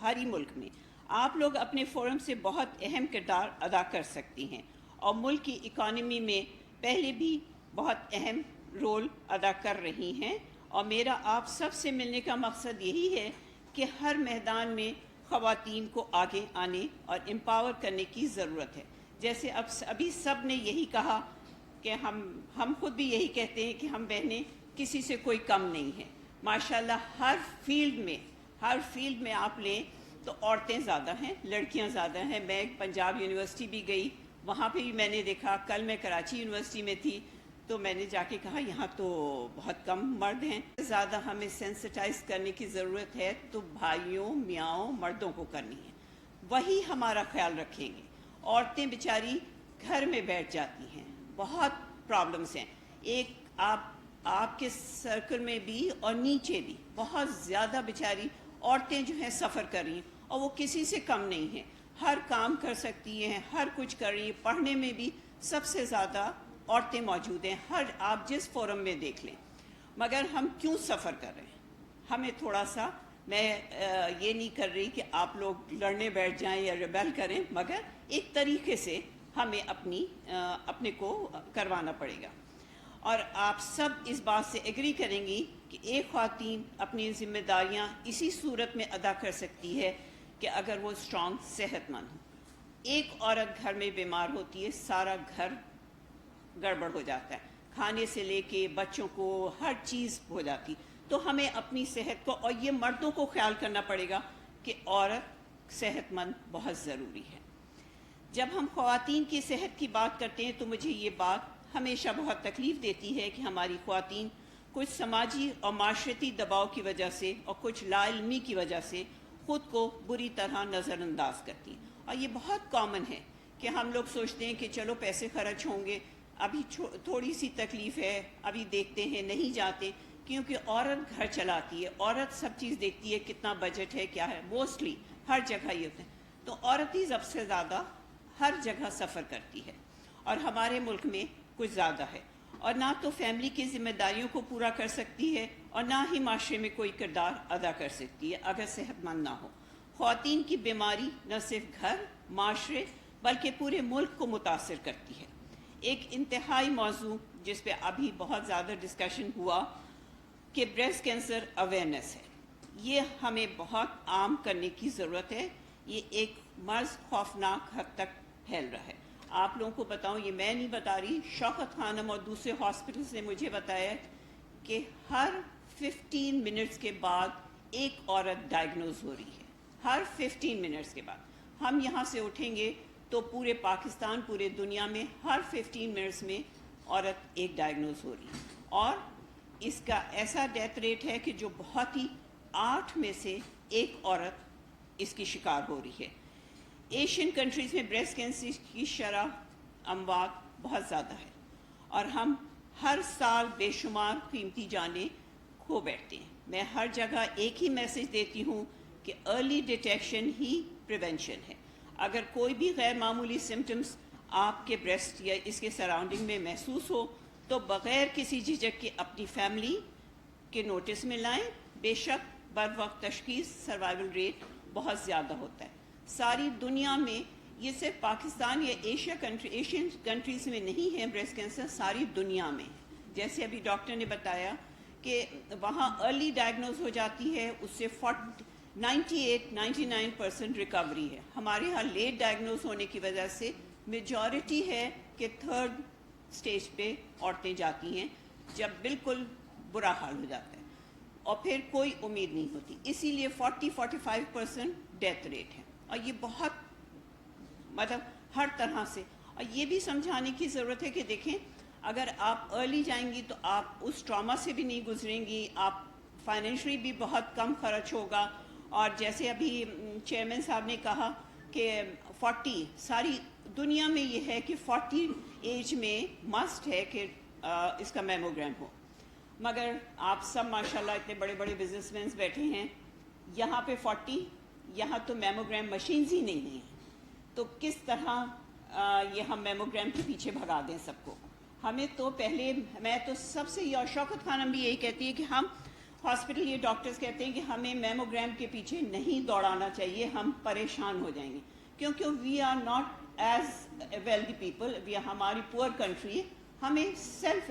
ہر ہی ملک میں آپ لوگ اپنے فورم سے بہت اہم کردار ادا کر سکتی ہیں اور ملک کی اکانومی میں پہلے بھی بہت اہم رول ادا کر رہی ہیں، اور میرا آپ سب سے ملنے کا مقصد یہی ہے کہ ہر میدان میں خواتین کو آگے آنے اور امپاور کرنے کی ضرورت ہے۔ جیسے ابھی سب نے یہی کہا کہ ہم خود بھی یہی کہتے ہیں کہ ہم بہنیں کسی سے کوئی کم نہیں ہیں۔ ماشاءاللہ ہر فیلڈ میں آپ لیں تو عورتیں زیادہ ہیں، لڑکیاں زیادہ ہیں۔ میں پنجاب یونیورسٹی بھی گئی، وہاں پہ بھی میں نے دیکھا، کل میں کراچی یونیورسٹی میں تھی تو میں نے جا کے کہا یہاں تو بہت کم مرد ہیں۔ زیادہ ہمیں سینسٹائز کرنے کی ضرورت ہے تو بھائیوں میاں مردوں کو کرنی ہے، وہی ہمارا خیال رکھیں گے۔ عورتیں بیچاری گھر میں بیٹھ جاتی ہیں، بہت پرابلمس ہیں۔ ایک آپ کے سرکل میں بھی اور نیچے بھی بہت زیادہ بیچاری عورتیں جو ہیں سفر کر رہی ہیں، اور وہ کسی سے کم نہیں ہیں، ہر کام کر سکتی ہیں، ہر کچھ کر رہی ہیں۔ پڑھنے میں بھی سب سے زیادہ عورتیں موجود ہیں، آپ جس فورم میں دیکھ لیں۔ مگر ہم کیوں سفر کر رہے ہیں؟ ہمیں تھوڑا سا، میں یہ نہیں کر رہی کہ آپ لوگ لڑنے بیٹھ جائیں یا ریبیل کریں، مگر ایک طریقے سے ہمیں اپنے کو کروانا پڑے گا۔ اور آپ سب اس بات سے ایگری کریں گی کہ ایک خواتین اپنی ذمہ داریاں اسی صورت میں ادا کر سکتی ہے کہ اگر وہ اسٹرانگ، صحت مند ہو۔ ایک عورت گھر میں بیمار ہوتی ہے، سارا گھر گڑبڑ ہو جاتا ہے، کھانے سے لے کے بچوں کو ہر چیز ہو جاتی۔ تو ہمیں اپنی صحت کو، اور یہ مردوں کو خیال کرنا پڑے گا کہ عورت صحت مند بہت ضروری ہے۔ جب ہم خواتین کی صحت کی بات کرتے ہیں تو مجھے یہ بات ہمیشہ بہت تکلیف دیتی ہے کہ ہماری خواتین کچھ سماجی اور معاشرتی دباؤ کی وجہ سے اور کچھ لا علمی کی وجہ سے خود کو بری طرح نظر انداز کرتی ہیں۔ اور یہ بہت کامن ہے کہ ہم لوگ سوچتے ہیں کہ چلو پیسے خرچ ہوں گے، ابھی تھوڑی سی تکلیف ہے، ابھی دیکھتے ہیں، نہیں جاتے، کیونکہ عورت گھر چلاتی ہے، عورت سب چیز دیکھتی ہے، کتنا بجٹ ہے، کیا ہے، موسٹلی ہر جگہ یہ ہوتا ہے۔ تو عورت ہی سب سے زیادہ ہر جگہ سفر کرتی ہے، اور ہمارے ملک میں کچھ زیادہ ہے، اور نہ تو فیملی کی ذمہ داریوں کو پورا کر سکتی ہے اور نہ ہی معاشرے میں کوئی کردار ادا کر سکتی ہے اگر صحت مند نہ ہو۔ خواتین کی بیماری نہ صرف گھر، معاشرے بلکہ پورے ملک کو متاثر کرتی ہے۔ ایک انتہائی موضوع جس پہ ابھی بہت زیادہ ڈسکشن ہوا کہ بریسٹ کینسر اویئرنیس ہے، یہ ہمیں بہت عام کرنے کی ضرورت ہے۔ یہ ایک مرض خوفناک حد تک پھیل رہا ہے۔ آپ لوگوں کو بتاؤں، یہ میں نہیں بتا رہی، شوکت خانم اور دوسرے ہاسپٹلز نے مجھے بتایا کہ ہر 15 منٹس کے بعد ایک عورت ڈائیگنوز ہو رہی ہے، ہر 15 منٹس کے بعد۔ ہم یہاں سے اٹھیں گے تو پورے پاکستان، پورے دنیا میں ہر 15 منٹس میں عورت ایک ڈائیگنوز ہو رہی ہے، اور اس کا ایسا ڈیتھ ریٹ ہے کہ جو بہت ہی 8 میں سے ایک عورت اس کی شکار ہو رہی ہے۔ ایشین کنٹریز میں بریسٹ کینسر کی شرح اموات بہت زیادہ ہے، اور ہم ہر سال بے شمار قیمتی جانیں کھو بیٹھتے ہیں۔ میں ہر جگہ ایک ہی میسج دیتی ہوں کہ ارلی ڈیٹیکشن ہی پریونشن ہے۔ اگر کوئی بھی غیر معمولی سمٹمز آپ کے بریسٹ یا اس کے سراؤنڈنگ میں محسوس ہو تو بغیر کسی جھجک کے اپنی فیملی کے نوٹس میں لائیں۔ بے شک بر وقت تشخیص سروائیول ریٹ بہت زیادہ ہوتا ہے۔ ساری دنیا میں، یہ صرف پاکستان یا ایشین کنٹریز میں نہیں ہے بریسٹ کینسر، ساری دنیا میں۔ جیسے ابھی ڈاکٹر نے بتایا کہ وہاں ارلی ڈائیگنوز ہو جاتی ہے، اس سے 99% ریکوری ہے۔ ہمارے ہاں لیٹ ڈائیگنوز ہونے کی وجہ سے میجورٹی ہے کہ 3rd سٹیج پہ عورتیں جاتی ہیں جب بالکل برا حال ہو جاتا ہے، اور پھر کوئی امید نہیں ہوتی۔ اسی لیے 40-45% ڈیتھ ریٹ ہے، اور یہ بہت مطلب ہر طرح سے۔ اور یہ بھی سمجھانے کی ضرورت ہے کہ دیکھیں، اگر آپ ارلی جائیں گی تو آپ اس ٹراما سے بھی نہیں گزریں گی، آپ فائنینشلی بھی بہت کم خرچ ہوگا۔ اور جیسے ابھی چیئرمین صاحب نے کہا کہ 40، ساری دنیا میں یہ ہے کہ 40 ایج میں مسٹ ہے کہ اس کا میموگرام ہو، مگر آپ سب ماشاءاللہ اتنے بڑے بڑے بزنس مینز بیٹھے ہیں، یہاں پہ 40، یہاں تو میموگرام مشینز ہی نہیں ہیں، تو کس طرح یہ ہم میموگرام کے پیچھے بھگا دیں سب کو؟ ہمیں تو پہلے، میں تو سب سے، اور شوکت خانم بھی یہی کہتی ہے کہ ہم ہاسپٹل یہ ڈاکٹرز کہتے ہیں کہ ہمیں میموگرام کے پیچھے نہیں دوڑانا چاہیے, ہم پریشان ہو جائیں گے, کیونکہ we are not as wealthy people, ہماری پور کنٹری, ہمیں سیلف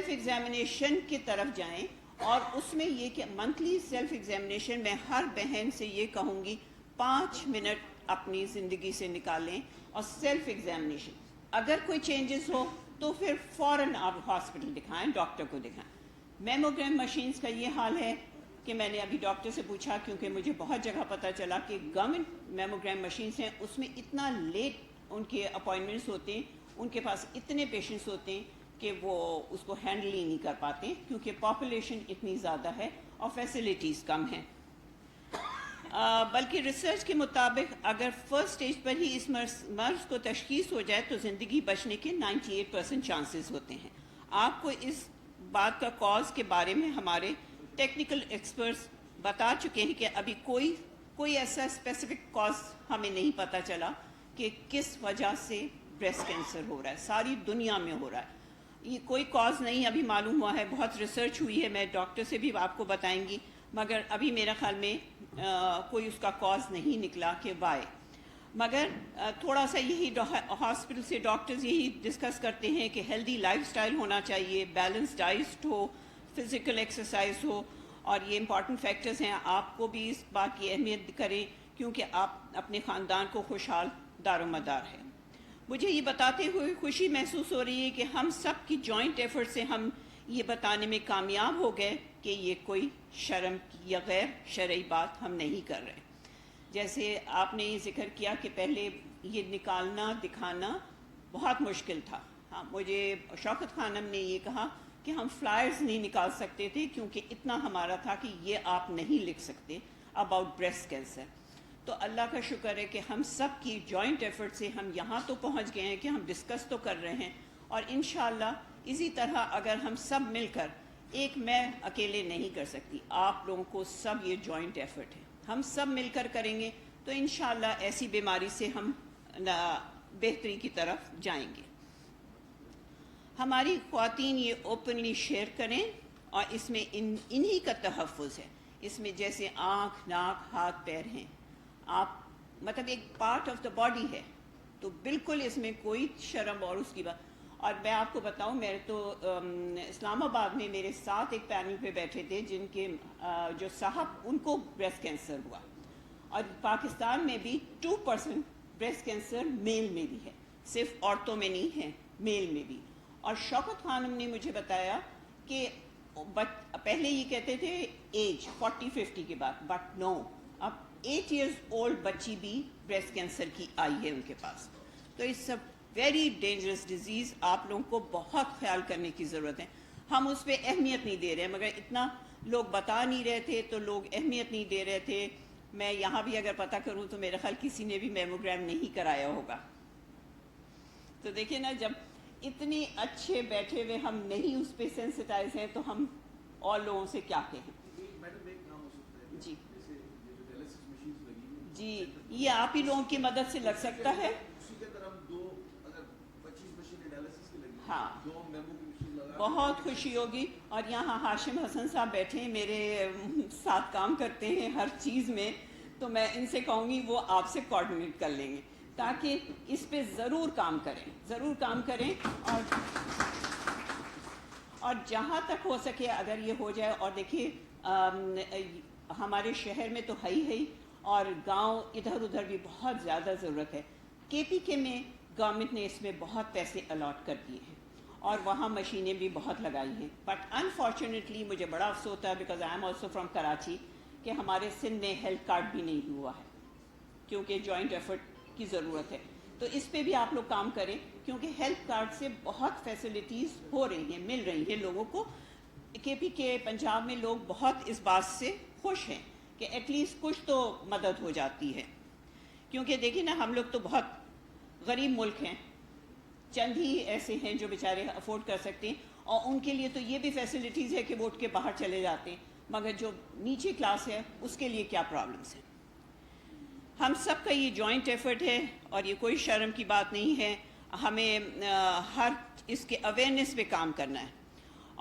ایگزامینیشن کی طرف جائیں. اور اس میں یہ کہ منتھلی سیلف ایگزامینیشن میں ہر بہن سے یہ کہوں گی 5 منٹ اپنی زندگی سے نکالیں اور سیلف ایگزامینیشن. اگر کوئی چینجز ہو تو پھر فوراً آپ ہاسپٹل دکھائیں, ڈاکٹر کو دکھائیں. میموگرام مشینز کا یہ حال ہے کہ میں نے ابھی ڈاکٹر سے پوچھا, کیونکہ مجھے بہت جگہ پتہ چلا کہ گورنمنٹ میموگرام مشینز ہیں, اس میں اتنا لیٹ ان کے اپوائنٹمنٹس ہوتے ہیں, ان کے پاس اتنے پیشنٹس ہوتے ہیں کہ وہ اس کو ہینڈل ہی نہیں کر پاتے, کیونکہ پاپولیشن اتنی زیادہ ہے اور فیسلٹیز کم ہیں. بلکہ ریسرچ کے مطابق اگر فرسٹ سٹیج پر ہی اس مرض کو تشخیص ہو جائے تو زندگی بچنے کے 98% چانسز ہوتے ہیں. آپ کو اس بات کا کاز کے بارے میں ہمارے ٹیکنیکل ایکسپرٹس بتا چکے ہیں کہ ابھی کوئی ایسا اسپیسیفک کاز ہمیں نہیں پتہ چلا کہ کس وجہ سے بریسٹ کینسر ہو رہا ہے. ساری دنیا میں ہو رہا ہے, یہ کوئی کاز نہیں ابھی معلوم ہوا ہے. بہت ریسرچ ہوئی ہے, میں ڈاکٹر سے بھی آپ کو بتائیں گی, مگر ابھی میرا خیال میں کوئی اس کا کاز نہیں نکلا کہ وائی. مگر تھوڑا سا یہی ہاسپٹل سے ڈاکٹرز یہی ڈسکس کرتے ہیں کہ ہیلدی لائف سٹائل ہونا چاہیے, بیلنس ڈائٹ ہو, فزیکل ایکسرسائز ہو, اور یہ امپورٹنٹ فیکٹرز ہیں. آپ کو بھی اس بات کی اہمیت کریں کیونکہ آپ اپنے خاندان کو خوشحال دار و مدار ہے. مجھے یہ بتاتے ہوئے خوشی محسوس ہو رہی ہے کہ ہم سب کی جوائنٹ ایفرٹ سے ہم یہ بتانے میں کامیاب ہو گئے کہ یہ کوئی شرم یا غیر شرعی بات ہم نہیں کر رہے. جیسے آپ نے یہ ذکر کیا کہ پہلے یہ نکالنا دکھانا بہت مشکل تھا. ہاں, مجھے شوکت خانم نے یہ کہا کہ ہم فلائرز نہیں نکال سکتے تھے کیونکہ اتنا ہمارا تھا کہ یہ آپ نہیں لکھ سکتے اباؤٹ بریسٹ کینسر. تو اللہ کا شکر ہے کہ ہم سب کی جوائنٹ ایفرٹ سے ہم یہاں تو پہنچ گئے ہیں کہ ہم ڈسکس تو کر رہے ہیں, اور انشاءاللہ اسی طرح اگر ہم سب مل کر, ایک میں اکیلے نہیں کر سکتی, آپ لوگوں کو سب یہ جوائنٹ ایفرٹ ہے, ہم سب مل کر کریں گے تو انشاءاللہ ایسی بیماری سے ہم بہتری کی طرف جائیں گے. ہماری خواتین یہ اوپنلی شیئر کریں, اور اس میں انہی کا تحفظ ہے. اس میں جیسے آنکھ, ناک, ہاتھ, پیر ہیں, آپ مطلب ایک پارٹ آف دا باڈی ہے, تو بالکل اس میں کوئی شرم اور اس کی بات. اور میں آپ کو بتاؤں, میرے تو اسلام آباد میں میرے ساتھ ایک پینل پہ بیٹھے تھے جن کے جو صاحب ان کو بریسٹ کینسر ہوا, اور پاکستان میں بھی 2% بریسٹ کینسر میل میں بھی ہے, صرف عورتوں میں نہیں ہے, میل میں بھی. اور شوکت خانم نے مجھے بتایا کہ پہلے یہ کہتے تھے ایج 40-50 کے بعد, بٹ نو, اب 8 ایئرز اولڈ بچی بھی بریسٹ کینسر کی آئی ہے ان کے پاس. تو اس سب ویری ڈینجرس ڈیزیز, آپ لوگوں کو بہت خیال کرنے کی ضرورت ہے. ہم اس پہ اہمیت نہیں دے رہے ہیں, مگر اتنا لوگ بتا نہیں رہے تھے تو لوگ اہمیت نہیں دے رہے تھے. میں یہاں بھی اگر پتہ کروں تو میرا خیال کسی نے بھی میموگرام نہیں کرایا ہوگا. تو دیکھیں نا, جب اتنے اچھے بیٹھے ہوئے ہم نہیں اس پہ سینسٹائز ہیں تو ہم اور لوگوں سے کیا کہیں. جی جی, یہ آپ ہی لوگوں کی مدد سے لگ سکتا ہے. ہاں, بہت خوشی ہوگی. اور یہاں ہاشم حسن صاحب بیٹھے ہیں, میرے ساتھ کام کرتے ہیں ہر چیز میں, تو میں ان سے کہوں گی وہ آپ سے کوآرڈینیٹ کر لیں گے تاکہ اس پہ ضرور کام کریں. اور جہاں تک ہو سکے اگر یہ ہو جائے, اور دیکھیے ہمارے شہر میں تو ہے ہی, اور گاؤں ادھر ادھر بھی بہت زیادہ ضرورت ہے. KPK میں گورنمنٹ نے اس میں بہت پیسے الاٹ کر دیے ہیں اور وہاں مشینیں بھی بہت لگائی ہیں. بٹ انفارچونیٹلی مجھے بڑا افسوس ہوتا ہے, because I am also from Karachi, کہ ہمارے سندھ میں ہیلتھ کارڈ بھی نہیں ہوا ہے, کیونکہ جوائنٹ ایفرٹ کی ضرورت ہے. تو اس پہ بھی آپ لوگ کام کریں, کیونکہ ہیلتھ کارڈ سے بہت فیسلٹیز ہو رہی ہیں, مل رہی ہیں لوگوں کو. KPK پنجاب میں لوگ بہت اس بات سے خوش ہیں کہ ایٹ لیسٹ کچھ تو مدد ہو جاتی ہے. کیونکہ دیکھیں نا, ہم لوگ تو بہت غریب ملک ہیں, چند ہی ایسے ہیں جو بیچارے افورڈ کر سکتے ہیں, اور ان کے لیے تو یہ بھی فیسلٹیز ہے کہ وہ اٹھ کے باہر چلے جاتے ہیں, مگر جو نیچے کلاس ہے اس کے لیے کیا پرابلمس ہیں. ہم سب کا یہ جوائنٹ ایفرٹ ہے اور یہ کوئی شرم کی بات نہیں ہے. ہمیں ہر اس کے اویئرنیس پہ کام کرنا ہے.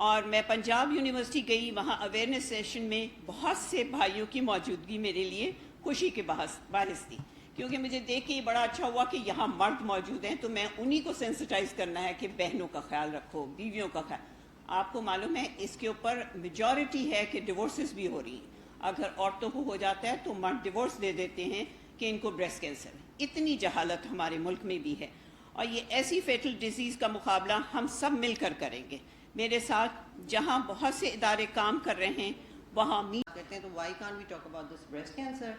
اور میں پنجاب یونیورسٹی گئی، وہاں اویئرنیس سیشن میں بہت سے بھائیوں کی موجودگی میرے لیے خوشی کے باعث تھی، کیونکہ مجھے دیکھ کے یہ بڑا اچھا ہوا کہ یہاں مرد موجود ہیں، تو میں انہی کو سینسٹائز کرنا ہے کہ بہنوں کا خیال رکھو، بیویوں کا خیال. آپ کو معلوم ہے اس کے اوپر میجورٹی ہے کہ ڈیورسز بھی ہو رہی ہیں. اگر عورتوں کو ہو جاتا ہے تو مرد ڈیورس دے دیتے ہیں کہ ان کو بریسٹ کینسر ہے. اتنی جہالت ہمارے ملک میں بھی ہے، اور یہ ایسی فیٹل ڈیزیز کا مقابلہ ہم سب مل کر کریں گے. میرے ساتھ جہاں بہت سے ادارے کام کر رہے ہیں وہاں کرتے ہیں، تو why can't we talk about this breast cancer.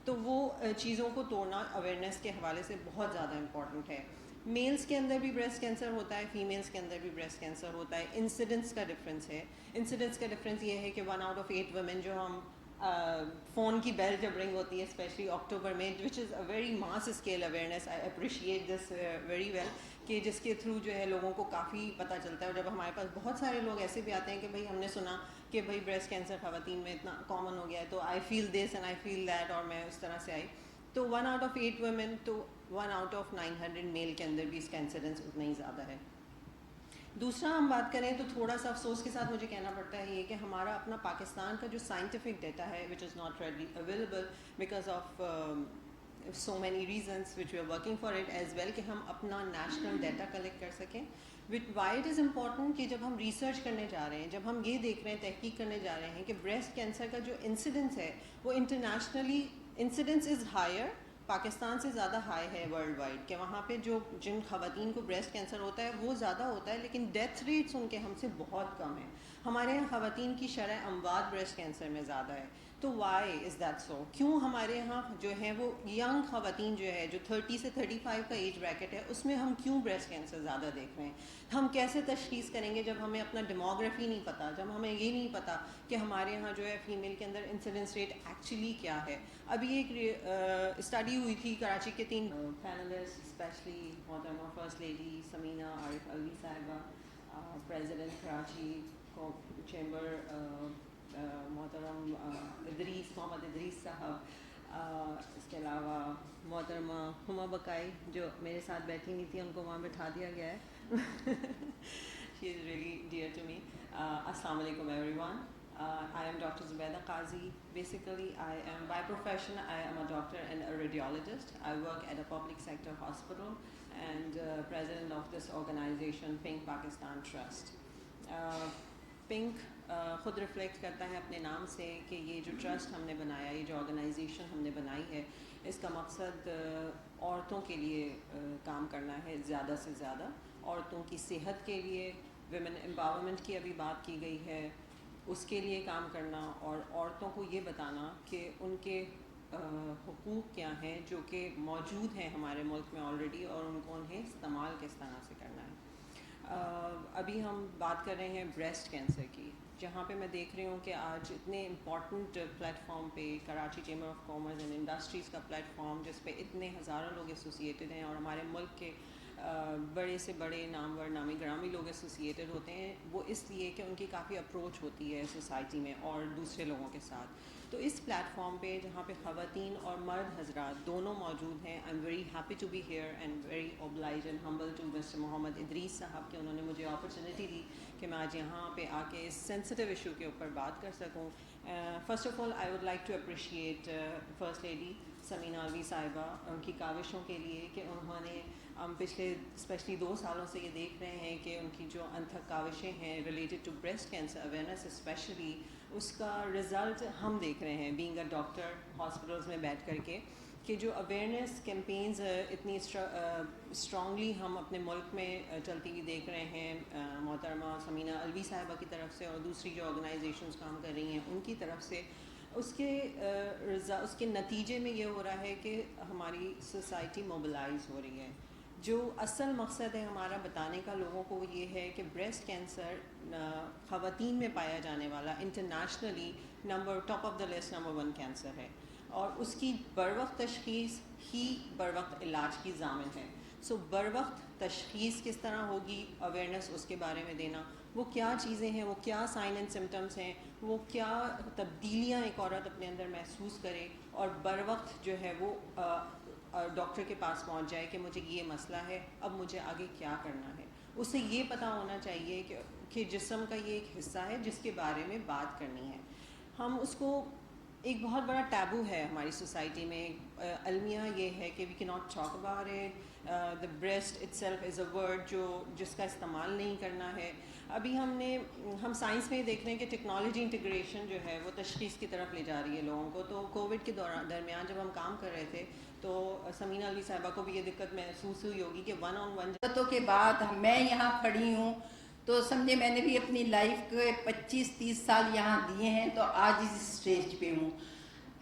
تو وہ چیزوں کو توڑنا اویئرنیس کے حوالے سے بہت زیادہ امپورٹنٹ ہے. میلز کے اندر بھی بریسٹ کینسر ہوتا ہے، فیمیلز کے اندر بھی بریسٹ کینسر ہوتا ہے. انسیڈنس کا ڈفرینس ہے. انسیڈنس کا ڈفرینس یہ ہے کہ 1 out of 8 ویمن جو ہم فون کی بیل جب رنگ ہوتی ہے اسپیشلی اکتوبر میں، which is a very mass scale awareness. I appreciate this very well کہ جس کے تھرو جو ہے لوگوں کو کافی پتہ چلتا ہے. اور جب ہمارے پاس بہت سارے لوگ ایسے بھی آتے ہیں کہ بھائی ہم نے سنا کہ بھائی بریسٹ کینسر خواتین میں اتنا کامن ہو گیا ہے، تو آئی فیل this and I feel that, اور میں اس طرح سے آئی. تو 1 out of 8 ویمن، تو 1 out of 900 میل کے اندر بھی اس کا انسیڈنس اتنا ہی زیادہ ہے. دوسرا ہم بات کریں تو تھوڑا سا افسوس کے ساتھ مجھے کہنا پڑتا ہے یہ کہ ہمارا اپنا پاکستان کا جو سائنٹیفک ڈیٹا ہے which is not readily available because of so many reasons which we are working for it as well کہ ہم اپنا نیشنل ڈیٹا کلیکٹ کر سکیں. why it is important کہ جب ہم ریسرچ کرنے جا رہے ہیں، جب ہم یہ دیکھ رہے ہیں، تحقیق کرنے جا رہے ہیں کہ بریسٹ کینسر کا جو انسیڈنس ہے وہ internationally incidence is higher, Pakistan سے زیادہ ہائی ہے ورلڈ وائڈ، کہ وہاں پہ جو جن خواتین کو بریسٹ کینسر ہوتا ہے وہ زیادہ ہوتا ہے، لیکن ڈیتھ ریٹس ان کے ہم سے بہت کم ہیں. ہمارے یہاں خواتین کی شرح اموات بریسٹ کینسر میں زیادہ ہے. تو وائی از دیٹ سو؟ کیوں ہمارے یہاں جو ہیں وہ ینگ خواتین جو ہے جو 30 سے 35 کا ایج بریکٹ ہے اس میں ہم کیوں بریسٹ کینسر زیادہ دیکھ رہے ہیں؟ ہم کیسے تشخیص کریں گے جب ہمیں اپنا ڈیموگرافی نہیں پتہ، جب ہمیں یہ نہیں پتہ کہ ہمارے یہاں جو ہے فیمیل کے اندر انسیڈنس ریٹ ایکچولی کیا ہے؟ ابھی ایک اسٹڈی ہوئی تھی کراچی کے 3 پینلسٹ، اسپیشلی محترمہ فرسٹ لیڈی سمینہ عارف الوی صاحبہ، پریزیڈنٹ کراچی چیمبر محترم محمد ادریس صاحب، اس کے علاوہ محترمہ ہما بکائی جو میرے ساتھ بیٹھی نہیں تھی، ان کو وہاں بٹھا دیا گیا ہے. She is really dear to me. السلام علیکم everyone. I am Dr. Zubaida Qazi. Basically, I am by profession, I am a doctor and a radiologist. I work at a public sector hospital and president of this organization, Pink Pakistan Trust. Pink خود reflect کرتا ہے اپنے نام سے کہ یہ جو trust ہم نے بنایا، یہ جو آرگنائزیشن ہم نے بنائی ہے، اس کا مقصد عورتوں کے لیے کام کرنا ہے، زیادہ سے زیادہ عورتوں کی صحت کے لیے. ویمن امپاورمنٹ کی ابھی بات کی گئی ہے، اس کے لیے کام کرنا، اور عورتوں کو یہ بتانا کہ ان کے حقوق کیا ہیں جو کہ موجود ہیں ہمارے ملک میں آلریڈی، اور ان کو انہیں استعمال کس طرح سے کرنا ہے. ابھی ہم بات کر رہے ہیں بریسٹ کینسر کی، جہاں پہ میں دیکھ رہی ہوں کہ آج اتنے امپورٹنٹ پلیٹ فارم پہ Karachi chamber of commerce and industries کا پلیٹ فارم جس پہ اتنے ہزاروں لوگ ایسوسیٹڈ ہیں، اور ہمارے ملک کے بڑے سے بڑے نامور نامی گرامی لوگ ایسوسیٹڈ ہوتے ہیں، وہ اس لیے کہ ان کی کافی اپروچ ہوتی ہے سوسائٹی میں اور دوسرے لوگوں کے ساتھ. تو اس پلیٹ فارم پہ جہاں پہ خواتین اور مرد حضرات دونوں موجود ہیں، I am very happy to be here and very obliged and humble to mister Muhammad Idrees sahib کہ انہوں نے مجھے اپرچونیٹی دی کہ میں آج یہاں پہ آ کے اس سینسٹیو ایشو کے اوپر بات کر سکوں. First of all I would like to appreciate first lady Samina Alvi صاحبہ ان کی کاوشوں کے لیے کہ انہوں نے ہم پچھلے اسپیشلی 2 سالوں سے یہ دیکھ رہے ہیں کہ ان کی جو انتھک کاوشیں ہیں related to breast cancer awareness especially, اس کا رزلٹ ہم دیکھ رہے ہیں بینگ اے ڈاکٹر ہاسپٹلس میں بیٹھ کر کے، کہ جو اویئرنیس کیمپینز اتنی اسٹرانگلی ہم اپنے ملک میں چلتی ہوئی دیکھ رہے ہیں محترمہ سمینہ الوی صاحبہ کی طرف سے اور دوسری جو آرگنائزیشنز کام کر رہی ہیں ان کی طرف سے، اس کے نتیجے میں یہ ہو رہا ہے کہ ہماری سوسائٹی موبلائز ہو رہی ہے. جو اصل مقصد ہے ہمارا بتانے کا لوگوں کو یہ ہے کہ بریسٹ کینسر خواتین میں پایا جانے والا internationally top of the list number 1 cancer ہے، اور اس کی بروقت تشخیص ہی بروقت علاج کی ضامن ہے. سو بروقت تشخیص کس طرح ہوگی، اویئرنیس اس کے بارے میں دینا، وہ کیا چیزیں ہیں، وہ کیا سائن اینڈ سمٹمس ہیں، وہ کیا تبدیلیاں ایک عورت اپنے اندر محسوس کرے، اور بروقت جو ہے وہ ڈاکٹر کے پاس پہنچ جائے کہ مجھے یہ مسئلہ ہے، اب مجھے آگے کیا کرنا ہے. اسے یہ پتہ ہونا چاہیے کہ جسم کا یہ ایک حصہ ہے جس کے بارے میں بات کرنی ہے. ہم اس کو ایک بہت بڑا ٹیبو ہے ہماری سوسائٹی میں. المیہ یہ ہے کہ وی کی not talk about it. The breast it self is a word جس کا استعمال نہیں کرنا ہے. ابھی ہم سائنس میں دیکھ رہے ہیں کہ ٹیکنالوجی انٹیگریشن جو ہے وہ تشخیص کی طرف لے جا رہی ہے لوگوں کو. تو کووڈ کے درمیان جب ہم کام کر رہے تھے تو سمینہ الوی صاحبہ کو بھی یہ دقت محسوس ہوئی ہوگی کہ ون آن ون کے بعد میں یہاں کھڑی ہوں تو سمجھے میں نے بھی اپنی لائف کے 25-30 سال یہاں دیے ہیں تو آج اس اسٹیج پہ ہوں.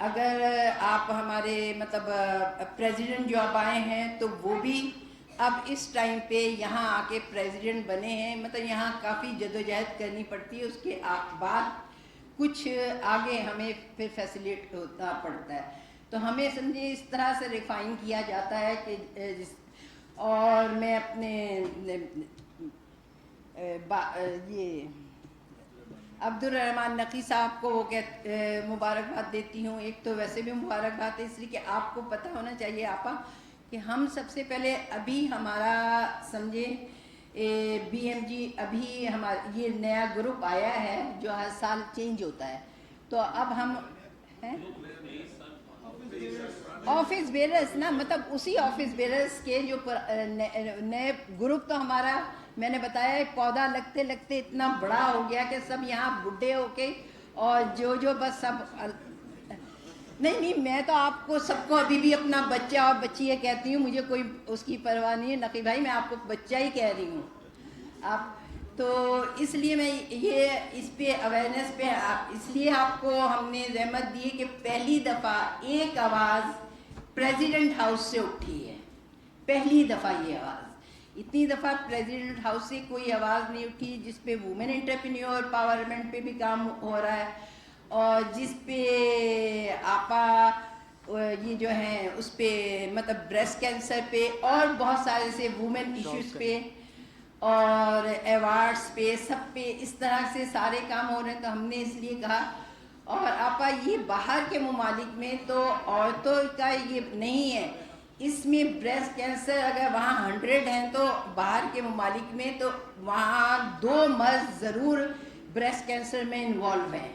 اگر آپ ہمارے مطلب پریزیڈنٹ جو اب آئے ہیں تو وہ بھی اب اس ٹائم پہ یہاں آ کے پریزیڈنٹ بنے ہیں. مطلب یہاں کافی جدوجہد کرنی پڑتی ہے, اس کے بعد کچھ آگے ہمیں پھر فیسیلیٹ ہونا پڑتا ہے. تو ہمیں سمجھے اس طرح سے ریفائن کیا جاتا ہے کہ اور میں اپنے یہ عبدالرحمن نقی صاحب کو مبارکباد دیتی ہوں. ایک تو ویسے بھی مبارکباد ہے اس لیے کہ آپ کو پتہ ہونا چاہیے آپا کہ ہم سب سے پہلے ابھی ہمارا سمجھے بی ایم جی ابھی ہمارا یہ نیا گروپ آیا ہے جو ہر سال چینج ہوتا ہے. تو اب ہم آفس بیررز نا, مطلب اسی آفس بیررز کے جو نئے گروپ تو ہمارا میں نے بتایا پودا لگتے لگتے اتنا بڑا ہو گیا کہ سب یہاں بڈھے ہو کے اور جو بس سب نہیں میں تو آپ کو سب کو ابھی بھی اپنا بچہ اور بچی یہ کہتی ہوں, مجھے کوئی اس کی پرواہ نہیں ہے. نقی بھائی میں آپ کو بچہ ہی کہہ رہی ہوں آپ تو اس لیے میں یہ اس پہ اویئرنیس پہ اس لیے آپ کو ہم نے زحمت دی کہ پہلی دفعہ ایک آواز پریزیڈنٹ ہاؤس سے اٹھی ہے. پہلی دفعہ یہ آواز, اتنی دفعہ پریزیڈنٹ ہاؤس سے کوئی آواز نہیں اٹھی جس پہ وومن انٹرپرینیور پاورمنٹ پہ بھی کام ہو رہا ہے اور جس پہ آپا یہ جو ہیں اس پہ مطلب بریسٹ کینسر پہ اور بہت سارے سے وومن ایشوز پہ اور ایوارڈس پہ سب پہ اس طرح سے سارے کام ہو رہے ہیں. تو ہم نے اس لیے کہا اور آپا یہ باہر کے ممالک میں تو عورتوں کا یہ نہیں ہے, اس میں بریسٹ کینسر اگر وہاں 100 ہیں تو باہر کے ممالک میں تو وہاں 2 مرد ضرور بریسٹ کینسر میں انوالو ہیں.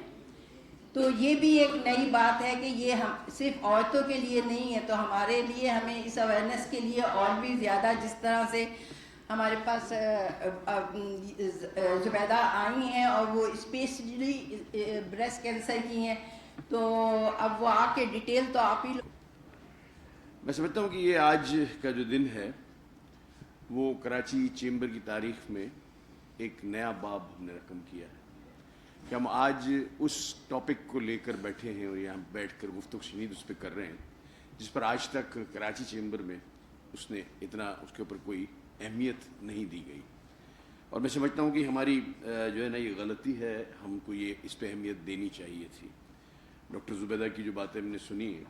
تو یہ بھی ایک نئی بات ہے کہ یہ ہم صرف عورتوں کے لیے نہیں ہے, تو ہمارے لیے ہمیں اس اویئرنیس کے لیے اور بھی زیادہ جس طرح سے ہمارے پاس زبیدہ آئی ہیں اور وہ اسپیشلی بریسٹ کینسر کی ہیں تو اب وہ آ کے ڈیٹیل تو آپ ہی میں سمجھتا ہوں کہ یہ آج کا جو دن ہے وہ کراچی چیمبر کی تاریخ میں ایک نیا باب ہم نے رقم کیا ہے کہ ہم آج اس ٹاپک کو لے کر بیٹھے ہیں اور یہاں بیٹھ کر گفتگو شنید اس پہ کر رہے ہیں جس پر آج تک کراچی چیمبر میں اس کے اوپر کوئی اہمیت نہیں دی گئی. اور میں سمجھتا ہوں کہ ہماری جو ہے نا یہ غلطی ہے, ہم کو یہ اس پہ اہمیت دینی چاہیے تھی. ڈاکٹر زبیدہ کی جو باتیں ہم نے سنی ہیں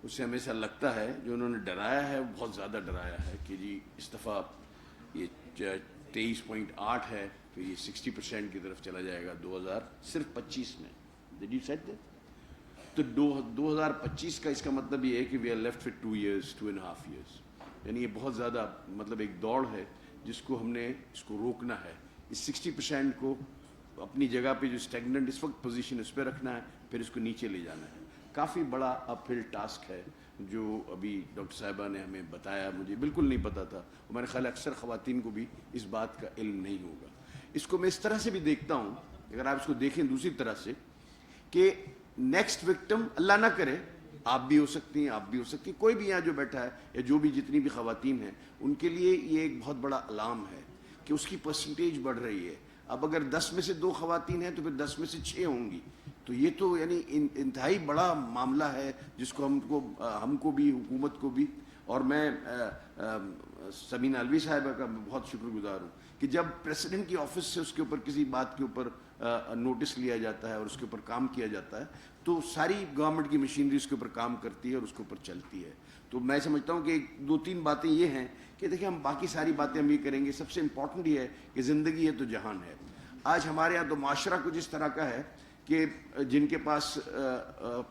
اس سے ہمیں ایسا لگتا ہے جو انہوں نے ڈرایا ہے وہ بہت زیادہ ڈرایا ہے کہ جی اس دفعہ یہ 23.8 ہے پھر یہ 60% کی طرف چلا جائے گا 2025 میں. Did you said that? تو 2025 کا اس کا مطلب یہ ہے کہ we are left with 2 years, 2.5 years. یعنی یہ بہت زیادہ مطلب ایک دوڑ ہے جس کو ہم نے اس کو روکنا ہے. اس 60% کو اپنی جگہ پہ جو اسٹیگننٹ اس وقت پوزیشن اس پہ رکھنا ہے, پھر اس کو نیچے لے جانا ہے. کافی بڑا اپ ہل ٹاسک ہے جو ابھی ڈاکٹر صاحبہ نے ہمیں بتایا, مجھے بالکل نہیں پتا تھا. میرے خیال اکثر خواتین کو بھی اس بات کا علم نہیں ہوگا. اس کو میں اس طرح سے بھی دیکھتا ہوں, اگر آپ اس کو دیکھیں دوسری طرح سے, کہ نیکسٹ وکٹم اللہ نہ کرے آپ بھی ہو سکتی ہیں, آپ بھی ہو سکتی ہیں, کوئی بھی یہاں جو بیٹھا ہے یا جو بھی جتنی بھی خواتین ہیں ان کے لیے یہ ایک بہت بڑا الارم ہے کہ اس کی پرسنٹیج بڑھ رہی ہے. اب اگر 10 میں سے 2 خواتین ہیں تو پھر 10 میں سے 6 ہوں گی. تو یہ تو یعنی انتہائی بڑا معاملہ ہے جس کو ہم کو بھی حکومت کو بھی, اور میں سمینہ الوی صاحبہ کا بہت شکر گزار ہوں کہ جب پریزیڈنٹ کی آفس سے اس کے اوپر کسی بات کے اوپر نوٹس لیا جاتا ہے اور اس کے اوپر کام کیا جاتا ہے تو ساری گورنمنٹ کی مشینری اس کے اوپر کام کرتی ہے اور اس کے اوپر چلتی ہے. تو میں سمجھتا ہوں کہ 2-3 باتیں یہ ہیں کہ دیکھیں ہم باقی ساری باتیں ہم یہ کریں گے, سب سے امپورٹنٹ یہ ہے کہ زندگی ہے تو جہان ہے. آج ہمارے یہاں تو معاشرہ کچھ اس طرح کا ہے کہ جن کے پاس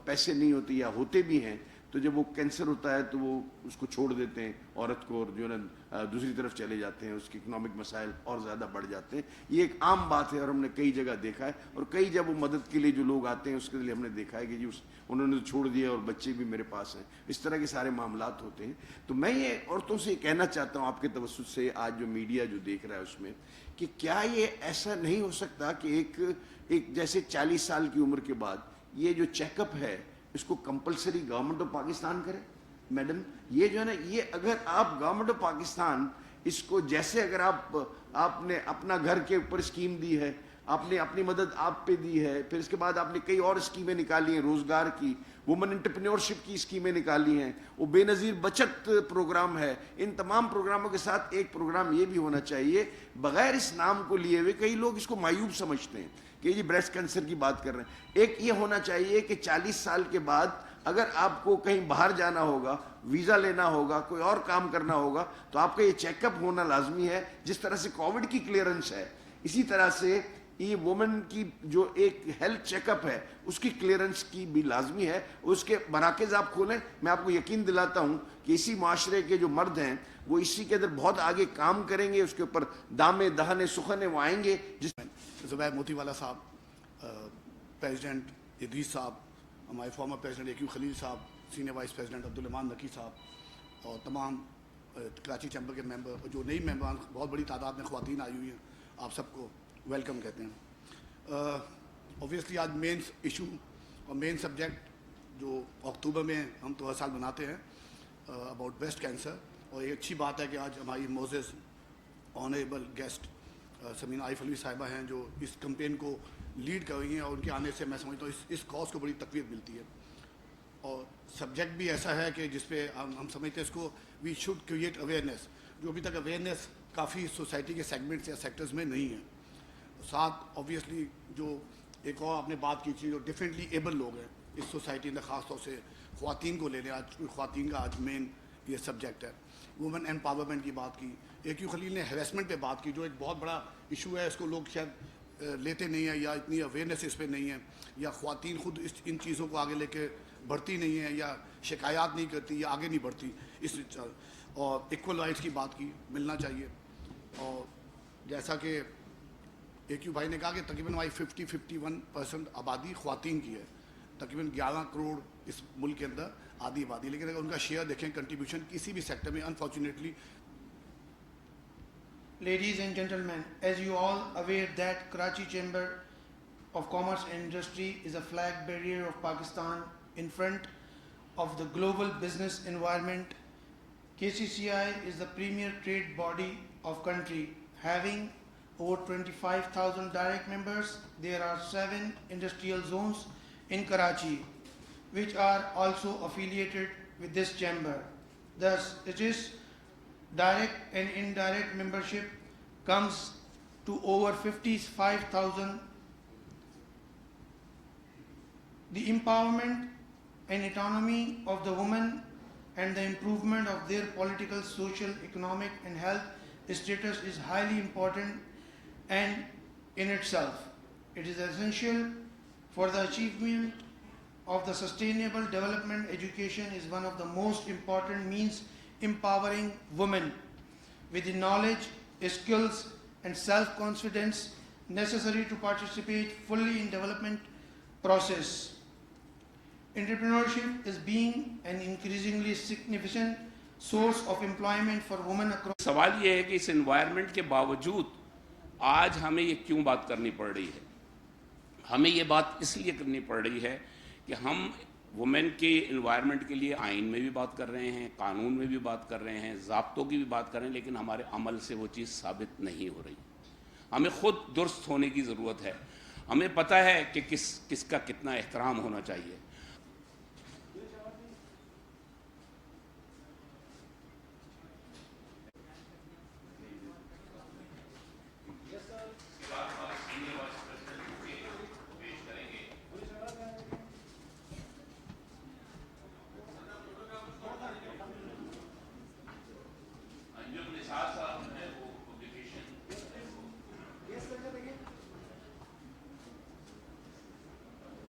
پیسے نہیں ہوتے یا ہوتے بھی ہیں تو جب وہ کینسر ہوتا ہے تو وہ اس کو چھوڑ دیتے ہیں عورت کو، اور جو ہے نا دوسری طرف چلے جاتے ہیں، اس کے اکنامک مسائل اور زیادہ بڑھ جاتے ہیں. یہ ایک عام بات ہے اور ہم نے کئی جگہ دیکھا ہے، اور کئی جب وہ مدد کے لیے جو لوگ آتے ہیں اس کے لیے ہم نے دیکھا ہے کہ جی انہوں نے چھوڑ دیا اور بچے بھی میرے پاس ہیں. اس طرح کے سارے معاملات ہوتے ہیں. تو میں یہ عورتوں سے یہ کہنا چاہتا ہوں آپ کے توسط سے، آج جو میڈیا جو دیکھ رہا ہے اس میں، کہ کیا یہ ایسا نہیں ہو سکتا کہ ایک جیسے 40 سال کی عمر کے بعد یہ جو چیک اپ ہے اس کو کمپلسری گورنمنٹ آف پاکستان کرے. میڈم یہ جو ہے نا، یہ اگر آپ گورنمنٹ آف پاکستان اس کو، جیسے اگر آپ نے اپنا گھر کے اوپر اسکیم دی ہے، آپ نے اپنی مدد آپ پہ دی ہے، پھر اس کے بعد آپ نے کئی اور اسکیمیں نکالی ہیں، روزگار کی، وومن انٹرپرینیورشپ کی اسکیمیں نکالی ہیں، وہ بے نظیر بچت پروگرام ہے. ان تمام پروگراموں کے ساتھ ایک پروگرام یہ بھی ہونا چاہیے، بغیر اس نام کو لیے ہوئے، کئی لوگ اس کو معیوب سمجھتے ہیں کہ یہ بریسٹ کینسر کی بات کر رہے ہیں. ایک یہ ہونا چاہیے کہ 40 سال کے بعد اگر آپ کو کہیں باہر جانا ہوگا، ویزا لینا ہوگا، کوئی اور کام کرنا ہوگا، تو آپ کا یہ چیک اپ ہونا لازمی ہے. جس طرح سے کووڈ کی کلیئرنس ہے، اسی طرح سے یہ وومن کی جو ایک ہیلتھ چیک اپ ہے اس کی کلیئرنس کی بھی لازمی ہے. اس کے مراکز آپ کھولیں. میں آپ کو یقین دلاتا ہوں کہ اسی معاشرے کے جو مرد ہیں وہ اسی کے اندر بہت آگے کام کریں گے. اس کے اوپر دامے دہنے سخنے وہ آئیں گے. زبیر موتی والا صاحب، پریزیڈنٹ ادریس صاحب، ہمارے فارمر پریزیڈنٹ اے کیو خلیل صاحب، senior vice president Abdul Rahman Naqi صاحب، اور تمام کراچی چیمبر کے ممبر، اور جو نئی ممبران بہت بڑی تعداد میں خواتین آئی ہوئی ہیں، آپ سب کو ویلکم کہتے ہیں. اوبویسلی آج مین ایشو اور مین سبجیکٹ جو اکتوبر میں ہم تو ہر سال مناتے ہیں اباؤٹ بریسٹ کینسر، اور یہ اچھی بات ہے کہ آج ہماری Moses honourable guest Samina Arif Alvi صاحبہ ہیں جو اس کمپین کو لیڈ کر رہی ہیں، اور ان کے آنے سے میں سمجھتا ہوں اس کاز کو بڑی تقویت ملتی ہے. اور سبجیکٹ بھی ایسا ہے کہ جس پہ ہم سمجھتے ہیں اس کو وی شوڈ کریٹ اویئرنیس، جو ابھی تک اویئرنیس کافی سوسائٹی کے سیگمنٹس یا سیکٹرز میں نہیں ہے. ساتھ اوبویسلی جو ایک اور آپ نے بات کی تھی، جو ڈفرینٹلی ایبل لوگ ہیں اس سوسائٹی میں، خاص طور سے خواتین کو لے لیں. آج خواتین کا آج مین یہ سبجیکٹ ہے. وومن امپاورمنٹ کی بات کی. اے کیو خلیل نے ہیراسمنٹ پہ بات کی، جو ایک بہت بڑا ایشو ہے. اس کو لوگ شاید لیتے نہیں ہیں، یا اتنی اویئرنیس اس پہ نہیں ہے، یا خواتین خود ان چیزوں کو آگے لے کے بڑھتی نہیں ہیں، یا شکایات نہیں کرتی، یا آگے نہیں بڑھتی. اور ایکول رائٹس کی بات کی، ملنا چاہیے. اور جیسا کہ اے کیو بھائی نے کہا کہ تقریباً ہماری 51% آبادی خواتین کی ہے. تقریباً 11 کروڑ اس ملک کے اندر آدھی آبادی، لیکن اگر ان کا شیئر دیکھیں کنٹریبیوشن کسی بھی سیکٹر میں، unfortunately. Ladies and gentlemen, as you all aware that Karachi Chamber of Commerce and Industry is a flag bearer of Pakistan in front of the global business environment. KCCI is the premier trade body of country, having over 25,000 direct members. There are 7 industrial zones in Karachi, which are also affiliated with this chamber. Thus, it is direct and indirect membership comes to over 55,000. The empowerment and autonomy of the women and the improvement of their political, social, economic and health status is highly important, and in itself it is essential for the achievement of the sustainable development. Education is one of the most important means empowering women with the knowledge, skills and self-confidence necessary to participate fully in development process. Entrepreneurship is being an increasingly significant source of employment for women across. سوال یہ ہے کہ اس environment کے باوجود آج ہمیں یہ کیوں بات کرنی پڑ رہی ہے؟ ہمیں یہ بات اس لیے کرنی پڑ رہی ہے کہ ہم وومن کے انوائرمنٹ کے لیے آئین میں بھی بات کر رہے ہیں، قانون میں بھی بات کر رہے ہیں، ضابطوں کی بھی بات کر رہے ہیں، لیکن ہمارے عمل سے وہ چیز ثابت نہیں ہو رہی. ہمیں خود درست ہونے کی ضرورت ہے. ہمیں پتہ ہے کہ کس کا کتنا احترام ہونا چاہیے.